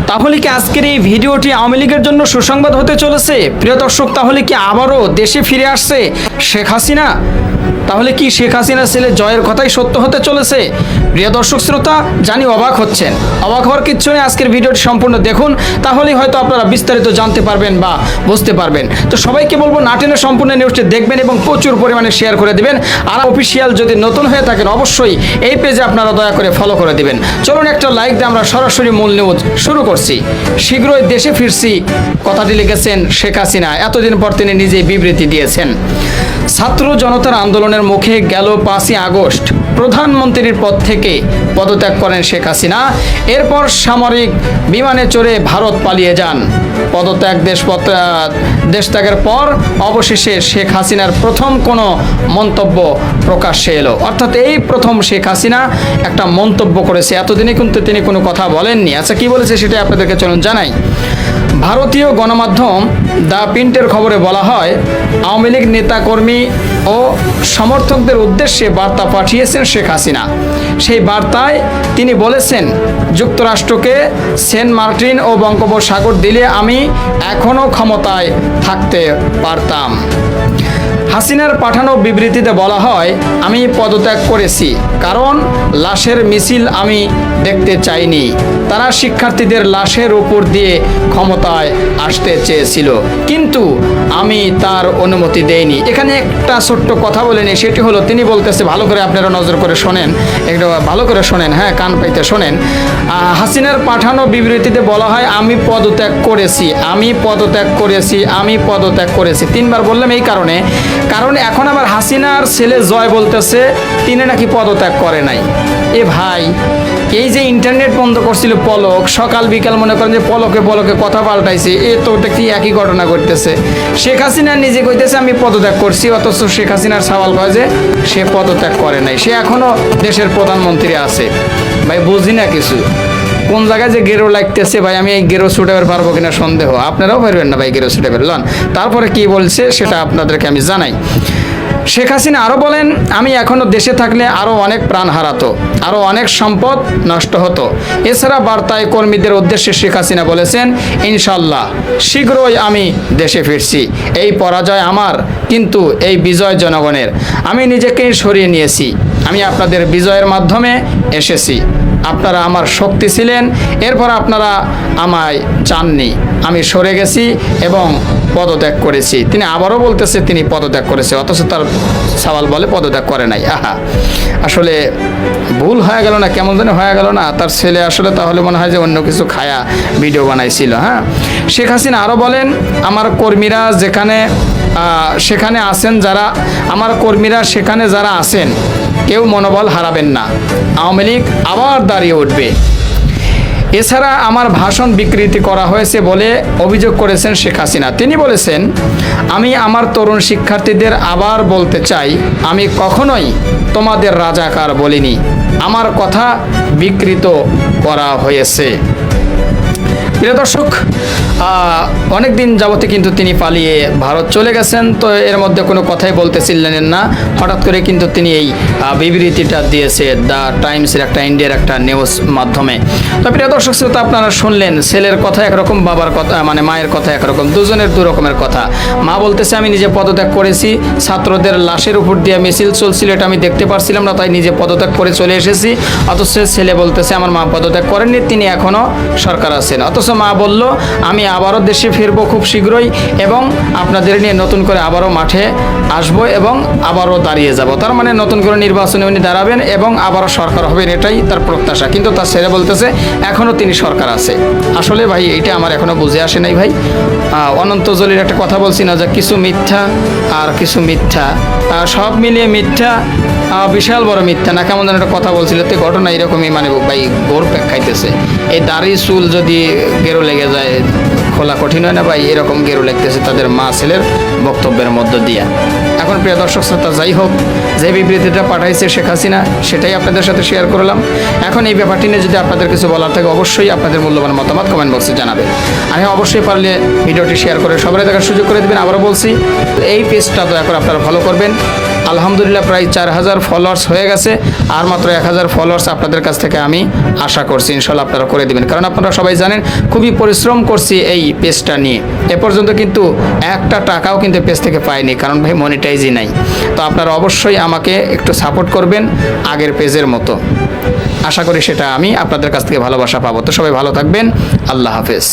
তাহলে কি আজকের এই ভিডিওটি আওয়ামী লীগের জন্য সুসংবাদ হতে চলেছে? প্রিয় দর্শক, তাহলে কি আবারও দেশে ফিরে আসছে শেখ হাসিনা? তাহলে কি শেখ হাসিনার ছেলে জয়ের কথাই সত্য হতে চলেছে? প্রিয় দর্শক শ্রোতা, জানি অবাক হচ্ছেন। অবাক হওয়ার কিচ্ছু নেই, আজকের ভিডিওটি সম্পূর্ণ দেখুন, তাহলেই হয়তো আপনারা বিস্তারিত জানতে পারবেন বা বুঝতে পারবেন। তো সবাইকে বলবো না টেনে সম্পূর্ণ নিউজটি দেখবেন এবং প্রচুর পরিমাণে শেয়ার করে দিবেন। আর অফিসিয়াল যদি নতুন হয়ে থাকেন অবশ্যই এই পেজে আপনারা দয়া করে ফলো করে দিবেন। চলুন একটা লাইক দিয়ে আমরা সরাসরি মূল নিউজ শুরু করছি। শীঘ্রই দেশে ফিরছি কথাটি লিখেছেন শেখ হাসিনা। এতদিন পর তিনি নিজেই বিবৃতি দিয়েছেন। ছাত্র জনতার আন্দোলনের মুখে গেল 5ই আগস্ট প্রধানমন্ত্রীর পদ থেকে পদত্যাগ করেন শেখ হাসিনা। এরপর সামরিক বিমানে চড়ে ভারত পালিয়ে যান। দেশত্যাগের পর অবশেষে শেখ হাসিনার প্রথম কোনো মন্তব্য প্রকাশ্যে এলো। অর্থাৎ এই প্রথম শেখ হাসিনা একটা মন্তব্য করেছে। এতদিনে কিন্তু তিনি কোনো কথা বলেননি। আচ্ছা, কি বলেছে সেটা আপনাদেরকে চলুন জানাই। ভারতীয় গণমাধ্যম দ্য প্রিন্টের খবরে বলা হয়, আওয়ামী লীগ নেতাকর্মী ও সমর্থকদের উদ্দেশ্যে বার্তা পাঠিয়েছেন শেখ হাসিনা। সেই বার্তায় তিনি বলেছেন, যুক্তরাষ্ট্রকে সেন্ট মার্টিন ও বঙ্গোপসাগর দিলে আমি এখনও ক্ষমতায় থাকতে পারতাম। হাসিনার পাঠানো বিবৃতিতে বলা হয়, আমি পদত্যাগ করেছি কারণ লাশের মিছিল আমি দেখতে চাইনি। তারা শিক্ষার্থীদের লাশের উপর দিয়ে ক্ষমতায় আসতে চেয়েছিল, কিন্তু আমি তার অনুমতি দেইনি। এখানে একটা ছোট্ট কথা বলেনি, সেটি হলো তিনি বলতেছে, ভালো করে আপনারা নজর করে শোনেন, একটু ভালো করে শোনেন, হ্যাঁ, কান পাইতে শোনেন। হাসিনার পাঠানো বিবৃতিতে বলা হয়, আমি পদত্যাগ করেছি, আমি পদত্যাগ করেছি, আমি পদত্যাগ করেছি। 3বার বললাম এই কারণ এখন আবার হাসিনার ছেলে জয় বলতেছে তিনি নাকি পদত্যাগ করে নাই। এ ভাই, এই যে ইন্টারনেট বন্ধ করছিল পলক, সকাল বিকাল মনে করেন যে পলকে কথা পাল্টাইছে, এ তো দেখি একই ঘটনা ঘটতেছে। শেখ হাসিনা নিজে কইতেছে আমি পদত্যাগ করছি, অথচ শেখ হাসিনার সওয়াল কয় যে সে পদত্যাগ করে নাই, সে এখনো দেশের প্রধানমন্ত্রী আছে। ভাই বুঝি না কিছু, কোন জায়গায় যে গেরো লাগতেছে ভাই, আমি এই গেরো ছুটাতে পারবো কিনা সন্দেহ। আপনারাও পারবেন না ভাই গেরো ছুটাতে লন। তারপরে কি বলছে সেটা আপনাদেরকে আমি জানাই। শেখ হাসিনা আরও বলেন, আমি এখনও দেশে থাকলে আরও অনেক প্রাণ হারাতো, আরও অনেক সম্পদ নষ্ট হতো। এছাড়া বার্তায় কর্মীদের উদ্দেশ্যে শেখ হাসিনা বলেছেন, ইনশাল্লাহ শীঘ্রই আমি দেশে ফিরছি। এই পরাজয় আমার, কিন্তু এই বিজয় জনগণের। আমি নিজেকেই সরিয়ে নিয়েছি, আমি আপনাদের বিজয়ের মাধ্যমে এসেছি। আপনারা আমার শক্তি ছিলেন, এরপর আপনারা আমায় চাননি, আমি সরে গেছি এবং পদত্যাগ করেছি। তিনি আবারও বলতেছে তিনি পদত্যাগ করেছে, অথচ তার সওয়াল বলে পদত্যাগ করে নাই। আসলে ভুল হয়ে গেল না, কেমন যেন হয়ে গেল না। তার ছেলে আসলে তাহলে মনে হয় যে অন্য কিছু খায়া ভিডিও বানাইছিল। শেখ হাসিনা আরও বলেন, আমার কর্মীরা সেখানে আছেন যারা, আমার কর্মীরা সেখানে যারা আছেন কেউ মনোবল হারাবেন না, আওয়ামী লীগ আবার দাঁড়িয়ে উঠবে। এছাড়া আমার ভাষণ বিকৃতি করা হয়েছে বলে অভিযোগ করেছেন শেখ হাসিনা। তিনি বলেছেন, আমি আমার তরুণ শিক্ষার্থীদের আবার বলতে চাই, আমি কখনোই তোমাদের রাজাকার বলিনি, আমার কথা বিকৃত করা হয়েছে। প্রিয় দর্শক, অনেক দিন যাবতে কিন্তু তিনি পালিয়ে ভারত চলে গেছেন, তো এর মধ্যে কোনো কথাই বলতেছিলেন না। হঠাৎ করে কিন্তু তিনি এই বিবৃতিটা দিয়েছে দ্য টাইমসের একটা ইন্ডিয়ার একটা নিউজ মাধ্যমে। তো প্রিয় দর্শক শ্রোতা, আপনারা শুনলেন, ছেলের কথা একরকম, বাবার কথা মানে মায়ের কথা একরকম, দুজনের দু রকমের কথা। মা বলতেছে আমি নিজে পদত্যাগ করেছি, ছাত্রদের লাশের উপর দিয়ে মিছিল চলছিল, এটা আমি দেখতে পারছিলাম না, তাই নিজে পদত্যাগ করে চলে এসেছি। অথচ ছেলে বলতেছে আমার মা পদত্যাগ করেননি, তিনি এখনও সরকার আছেন। অথচ মা বলল আমি আবারও দেশে ফিরবো খুব শীঘ্রই এবং আপনাদের নিয়ে নতুন করে আবারও মাঠে আসবো এবং আবারও দাঁড়িয়ে যাব। তার মানে নতুন করে নির্বাচনে উনি দাঁড়াবেন এবং আবারও সরকার হবেন, এটাই তার প্রত্যাশা। কিন্তু তার ছেলে বলতেছে এখনও তিনি সরকার আছে। আসলে ভাই এটা আমার এখনও বুঝে আসে নাই ভাই। অনন্ত জলির একটা কথা বলছি না, যে কিছু মিথ্যা আর কিছু মিথ্যা, সব মিলিয়ে মিথ্যা, বিশাল বড় মিথ্যা না, কেমন যেন একটা কথা বলছিল। তো ঘটনা এরকমই, মানে ভাই গোর প্যাক খাইতেছে। এই দাড়ি চুল যদি গেরো লেগে যায় খোলা কঠিন হয় না ভাই, এরকম গেরো লাগতেছে তাদের মা ছেলের বক্তব্যের মধ্য দিয়ে। এখন প্রিয় দর্শক শ্রোতা, যাই হোক, যে বিবৃতিটা পাঠাইছে শেখ হাসিনা সেটাই আপনাদের সাথে শেয়ার করলাম। এখন এই ব্যাপারটি নিয়ে যদি আপনাদের কিছু বলার থাকে অবশ্যই আপনাদের মূল্যবান মতামত কমেন্ট বক্সে জানাবেন। আমি অবশ্যই পারলে ভিডিওটি শেয়ার করে সবাই দেখার সুযোগ করে দেবেন। আবারও বলছি, এই পেজটা দয়া করে আপনারা ফলো করবেন। আলহামদুলিল্লাহ প্রায় 4000 ফলোয়ার্স হয়ে গেছে। আর মাত্র 1000 ফলোয়ার্স আপনাদের কাছ থেকে আমি আশা করছি ইনশাল্লাহ আপনারা করে দেবেন, কারণ আপনারা সবাই জানেন খুবই পরিশ্রম করছি এই পেজটা নিয়ে। এ পর্যন্ত কিন্তু একটা টাকাও কিন্তু পেজ থেকে পাইনি, কারণ ভাই মনিটাইজই নাই। তো আপনারা অবশ্যই আমাকে একটু সাপোর্ট করবেন আগের পেজের মতো। আশা করি সেটা আমি আপনাদের কাছ থেকে ভালোবাসা পাবো। তো সবাই ভালো থাকবেন, আল্লাহ হাফেজ।